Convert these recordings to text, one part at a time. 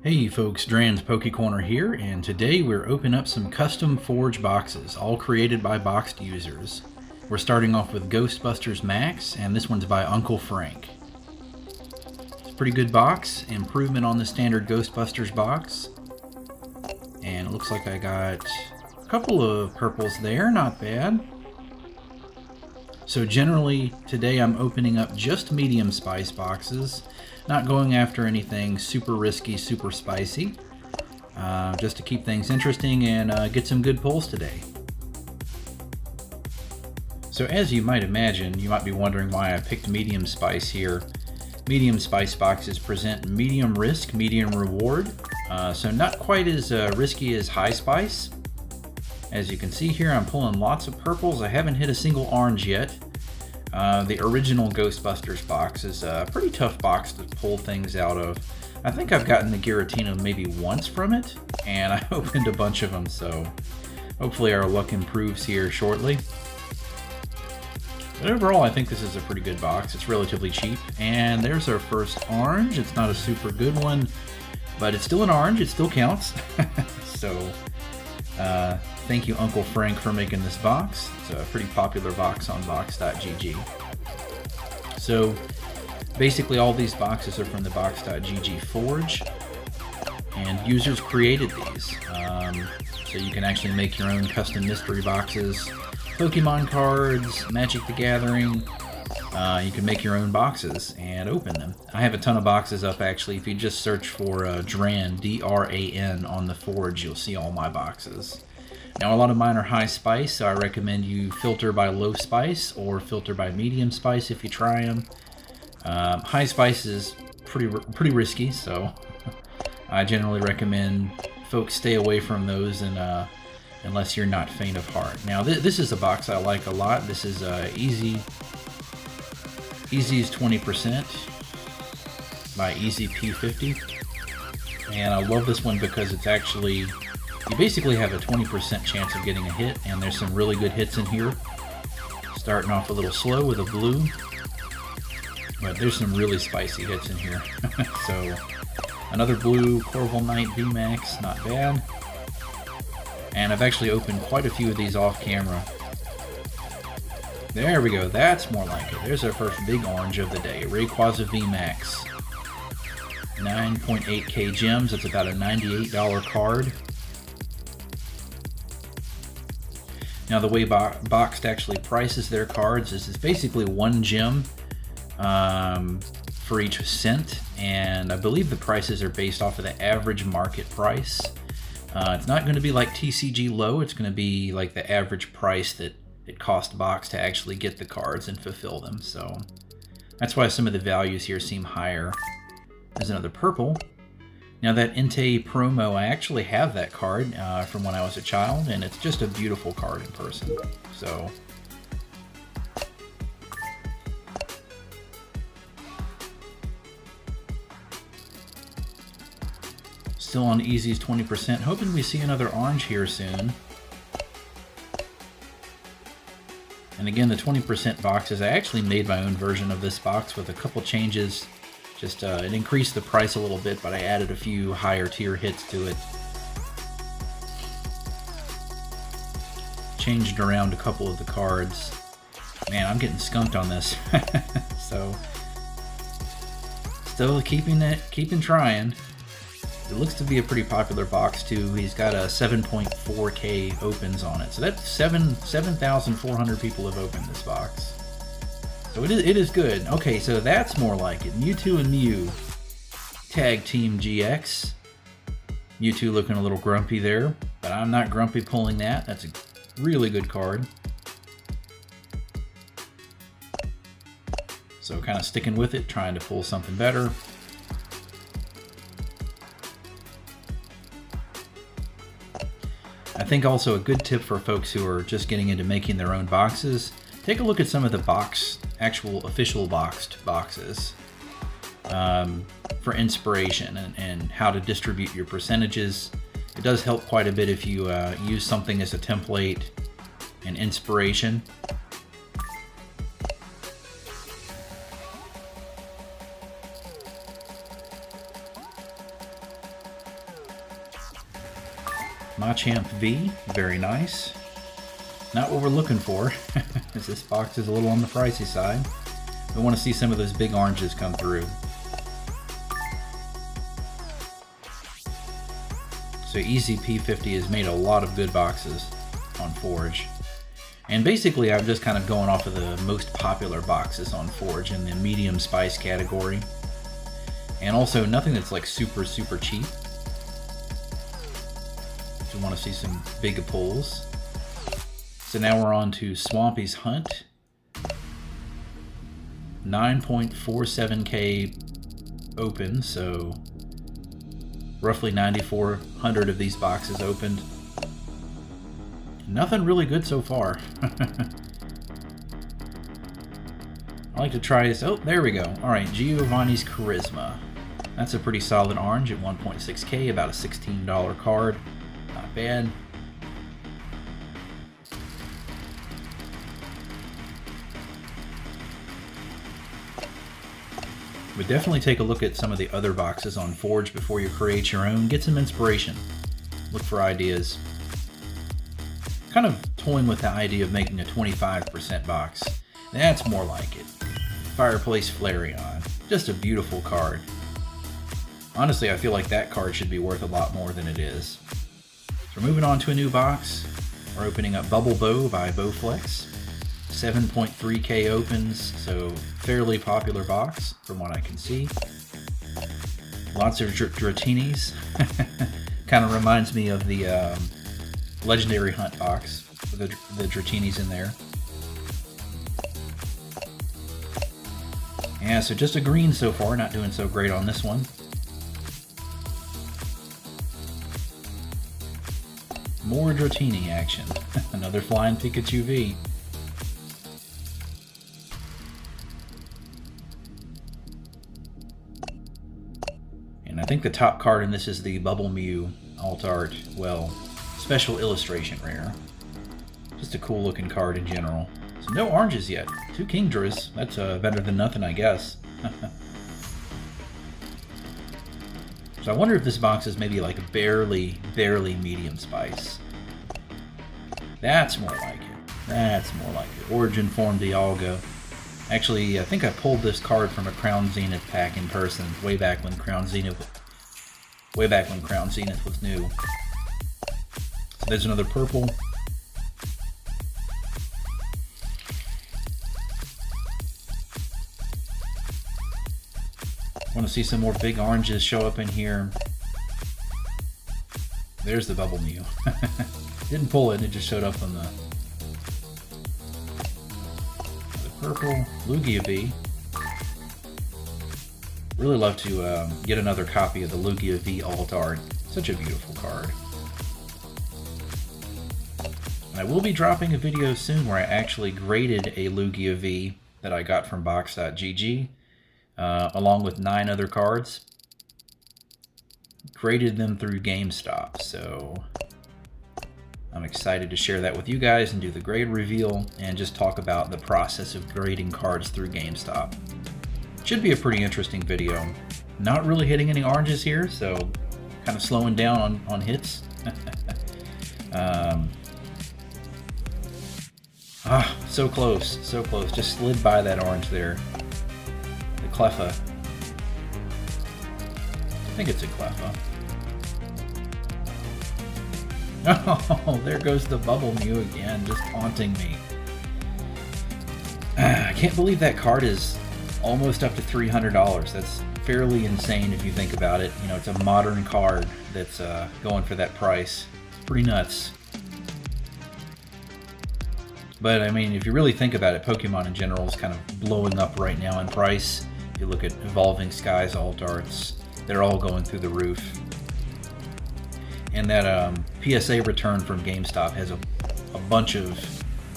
Hey folks, DRANS Poke Corner here, and today we're opening up some custom Forge boxes, all created by boxed users. We're starting off with Ghostbusters Max, and this one's by Uncle Frank. It's a pretty good box, improvement on the standard Ghostbusters box. And it looks like I got a couple of purples there, not bad. So generally, today I'm opening up just medium spice boxes, not going after anything super risky, super spicy, just to keep things interesting and get some good pulls today. So as you might imagine, you might be wondering why I picked medium spice here. Medium spice boxes present medium risk, medium reward, so not quite as risky as high spice. As you can see here, I'm pulling lots of purples. I haven't hit a single orange yet. The original Ghostbusters box is a pretty tough box to pull things out of. I think I've gotten the Giratina maybe once from it, and I opened a bunch of them, so hopefully our luck improves here shortly. But overall, I think this is a pretty good box. It's relatively cheap, and there's our first orange. It's not a super good one, but it's still an orange. It still counts. So thank you, Uncle Frank, for making this box. It's a pretty popular box on box.gg. So basically all these boxes are from the box.gg Forge, and users created these. So you can actually make your own custom mystery boxes, Pokemon cards, Magic the Gathering. You can make your own boxes and open them. I have a ton of boxes up actually. If you just search for DRAN, D-R-A-N on the Forge, you'll see all my boxes. Now a lot of mine are high spice, so I recommend you filter by low spice or filter by medium spice if you try them. High spice is pretty risky, so I generally recommend folks stay away from those and unless you're not faint of heart. Now this is a box I like a lot. This is Easy is 20% by Easy P50, and I love this one because it's actually, you basically have a 20% chance of getting a hit, and there's some really good hits in here. Starting off a little slow with a blue, but there's some really spicy hits in here. So another blue Corval Knight VMAX, not bad. And I've actually opened quite a few of these off camera. There we go, that's more like it. There's our first big orange of the day, Rayquaza VMAX. 9.8k gems, that's about a $98 card. Now the way Boxed actually prices their cards is it's basically one gem for each cent, and I believe the prices are based off of the average market price. It's not going to be like TCG low, it's going to be like the average price that it cost Box to actually get the cards and fulfill them, so that's why some of the values here seem higher. There's another purple. Now that Entei promo, I actually have that card from when I was a child, and it's just a beautiful card in person. So still on Easy's 20%, hoping we see another orange here soon. And again, the 20% boxes, I actually made my own version of this box with a couple changes. Just it increased the price a little bit, but I added a few higher tier hits to it. Changed around a couple of the cards. Man, I'm getting skunked on this. So still keeping trying. It looks to be a pretty popular box too. He's got a 7.4k opens on it. So that's 7,400 people have opened this box. So it is good. Okay, so that's more like it. Mewtwo and Mew. Tag Team GX. Mewtwo looking a little grumpy there, but I'm not grumpy pulling that. That's a really good card. So kind of sticking with it, trying to pull something better. I think also a good tip for folks who are just getting into making their own boxes, take a look at some of the actual official boxed boxes for inspiration and how to distribute your percentages. It does help quite a bit if you use something as a template and inspiration. Machamp V, very nice. Not what we're looking for, as this box is a little on the pricey side. We want to see some of those big oranges come through. So Easy P50 has made a lot of good boxes on Forge. And basically I'm just kind of going off of the most popular boxes on Forge in the medium spice category. And also nothing that's like super cheap. So we want to see some big pulls. So now we're on to Swampy's Hunt. 9.47k open, so roughly 9,400 of these boxes opened. Nothing really good so far. I like to try this. Oh, there we go. Alright, Giovanni's Charisma. That's a pretty solid orange at 1.6k, about a $16 card. Not bad. But definitely take a look at some of the other boxes on Forge before you create your own. Get some inspiration. Look for ideas. Kind of toying with the idea of making a 25% box. That's more like it. Fireplace Flareon. Just a beautiful card. Honestly, I feel like that card should be worth a lot more than it is. So we're moving on to a new box. We're opening up Bubble Bow by Bowflex. 7.3k opens, so fairly popular box from what I can see. Lots of Dratinis. Kind of reminds me of the Legendary Hunt box with the Dratinis in there. Yeah, so just a green so far, not doing so great on this one. More Dratini action. Another Flying Pikachu V. And I think the top card in this is the Bubble Mew Alt Art, well, special illustration rare. Just a cool looking card in general. So no oranges yet. 2 Kingdras. That's better than nothing, I guess. So I wonder if this box is maybe like barely medium spice. That's more like it. That's more like it. Origin Form Dialga. Actually, I think I pulled this card from a Crown Zenith pack in person way back when Crown Zenith was new. So there's another purple. Want to see some more big oranges show up in here. There's the Bubble Mew. Didn't pull it, it just showed up on the purple Lugia V. Really love to get another copy of the Lugia V Alt Art. Such a beautiful card. And I will be dropping a video soon where I actually graded a Lugia V that I got from box.gg along with 9 other cards. Graded them through GameStop, so I'm excited to share that with you guys and do the grade reveal and just talk about the process of grading cards through GameStop. Should be a pretty interesting video. Not really hitting any oranges here, so kind of slowing down on hits. So close, so close. Just slid by that orange there. The Cleffa. I think it's a Cleffa. Oh, there goes the Bubble Mew again, just haunting me. I can't believe that card is almost up to $300. That's fairly insane if you think about it. You know, it's a modern card that's going for that price. It's pretty nuts. But I mean, if you really think about it, Pokemon in general is kind of blowing up right now in price. If you look at Evolving Skies Alt Arts, they're all going through the roof. And that PSA return from GameStop has a bunch of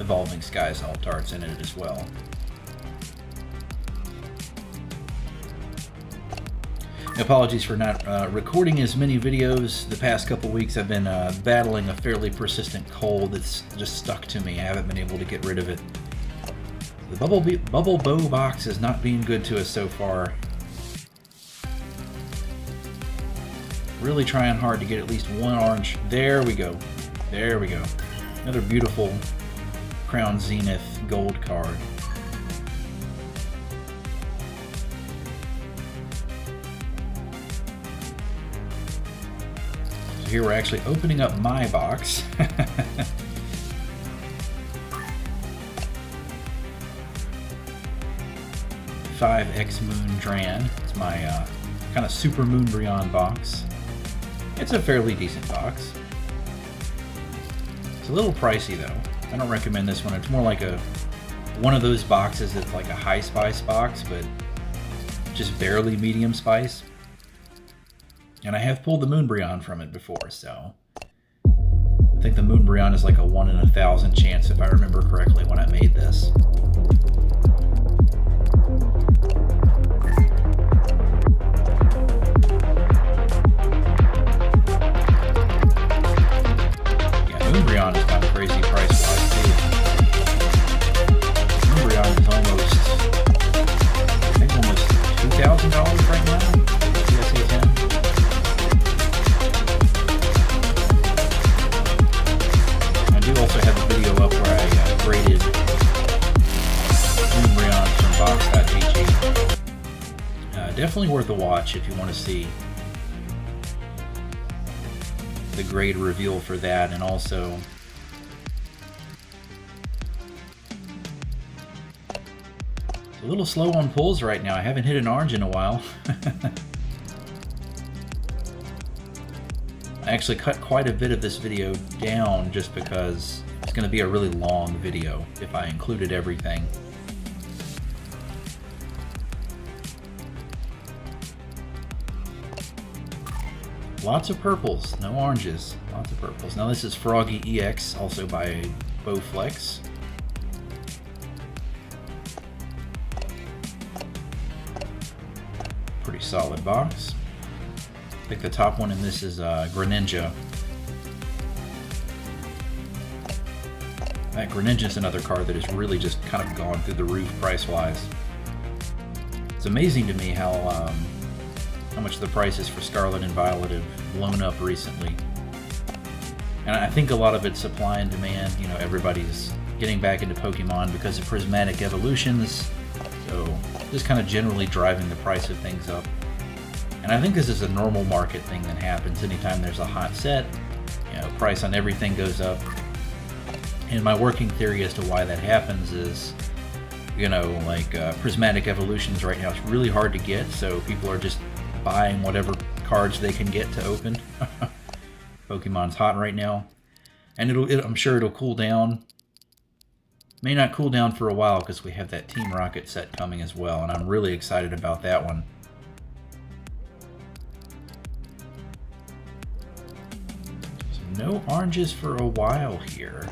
Evolving Skies Alt Arts in it as well. Apologies for not recording as many videos. The past couple weeks I've been battling a fairly persistent cold that's just stuck to me. I haven't been able to get rid of it. The Bubble Bow box is not being good to us so far. Really trying hard to get at least one orange. There we go. There we go. Another beautiful Crown Zenith gold card. So here we're actually opening up my box. 5X Moon Dran. It's my kind of Super Moonbryon box. It's a fairly decent box. It's a little pricey though. I don't recommend this one. It's more like one of those boxes that's like a high spice box, but just barely medium spice. And I have pulled the Moonbryon from it before, so I think the Moonbryon is like a 1 in 1,000 chance if I remember correctly when I made this. Moonbryon is kind of crazy price-wise too. Moonbryon is almost, I think almost $2,000 right now. PSA 10. I do also have a video up where I graded Moonbryon from box.gg. Definitely worth a watch if you want to see the grade reveal for that, and also it's a little slow on pulls right now. I haven't hit an orange in a while. I actually cut quite a bit of this video down just because it's going to be a really long video if I included everything. Lots of purples, no oranges. Lots of purples. Now this is Froggy EX, also by Bowflex. Pretty solid box. I think the top one in this is Greninja. That Greninja is another card that has really just kind of gone through the roof price-wise. It's amazing to me how much the prices for Scarlet and Violet have blown up recently. And I think a lot of it's supply and demand. You know, everybody's getting back into Pokemon because of prismatic evolutions, so just kind of generally driving the price of things up. And I think this is a normal market thing that happens anytime there's a hot set. You know, price on everything goes up. And my working theory as to why that happens is, you know, like prismatic evolutions right now, it's really hard to get, so people are just buying whatever cards they can get to open. Pokemon's hot right now, and I'm sure it'll cool down. May not cool down for a while because we have that Team Rocket set coming as well, and I'm really excited about that one. So no oranges for a while here.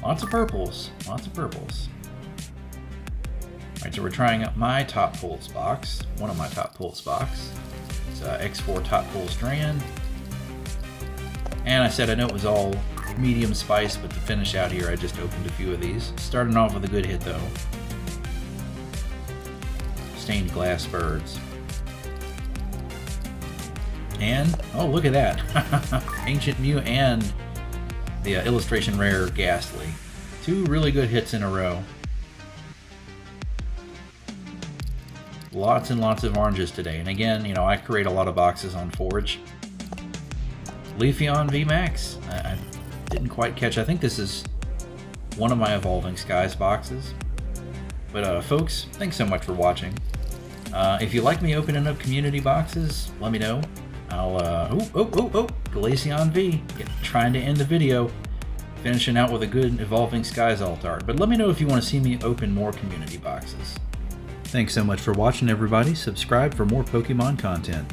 Lots of purples, lots of purples. Alright, so we're trying out my top pulls box, one of my top pulls box. It's X4 top pulls Dran. And I said I know it was all medium spice, but to finish out here I just opened a few of these. Starting off with a good hit though. Stained Glass Birds. And, oh look at that. Ancient Mew and the illustration rare Ghastly. Two really good hits in a row. Lots and lots of oranges today. And again, you know, I create a lot of boxes on Forge. Leafeon V Max. I didn't quite catch. I think this is one of my Evolving Skies boxes. But folks, thanks so much for watching. If you like me opening up community boxes, let me know. I'll, Glaceon V. Trying to end the video. Finishing out with a good Evolving Skies alt art. But let me know if you want to see me open more community boxes. Thanks so much for watching, everybody. Subscribe for more Pokemon content.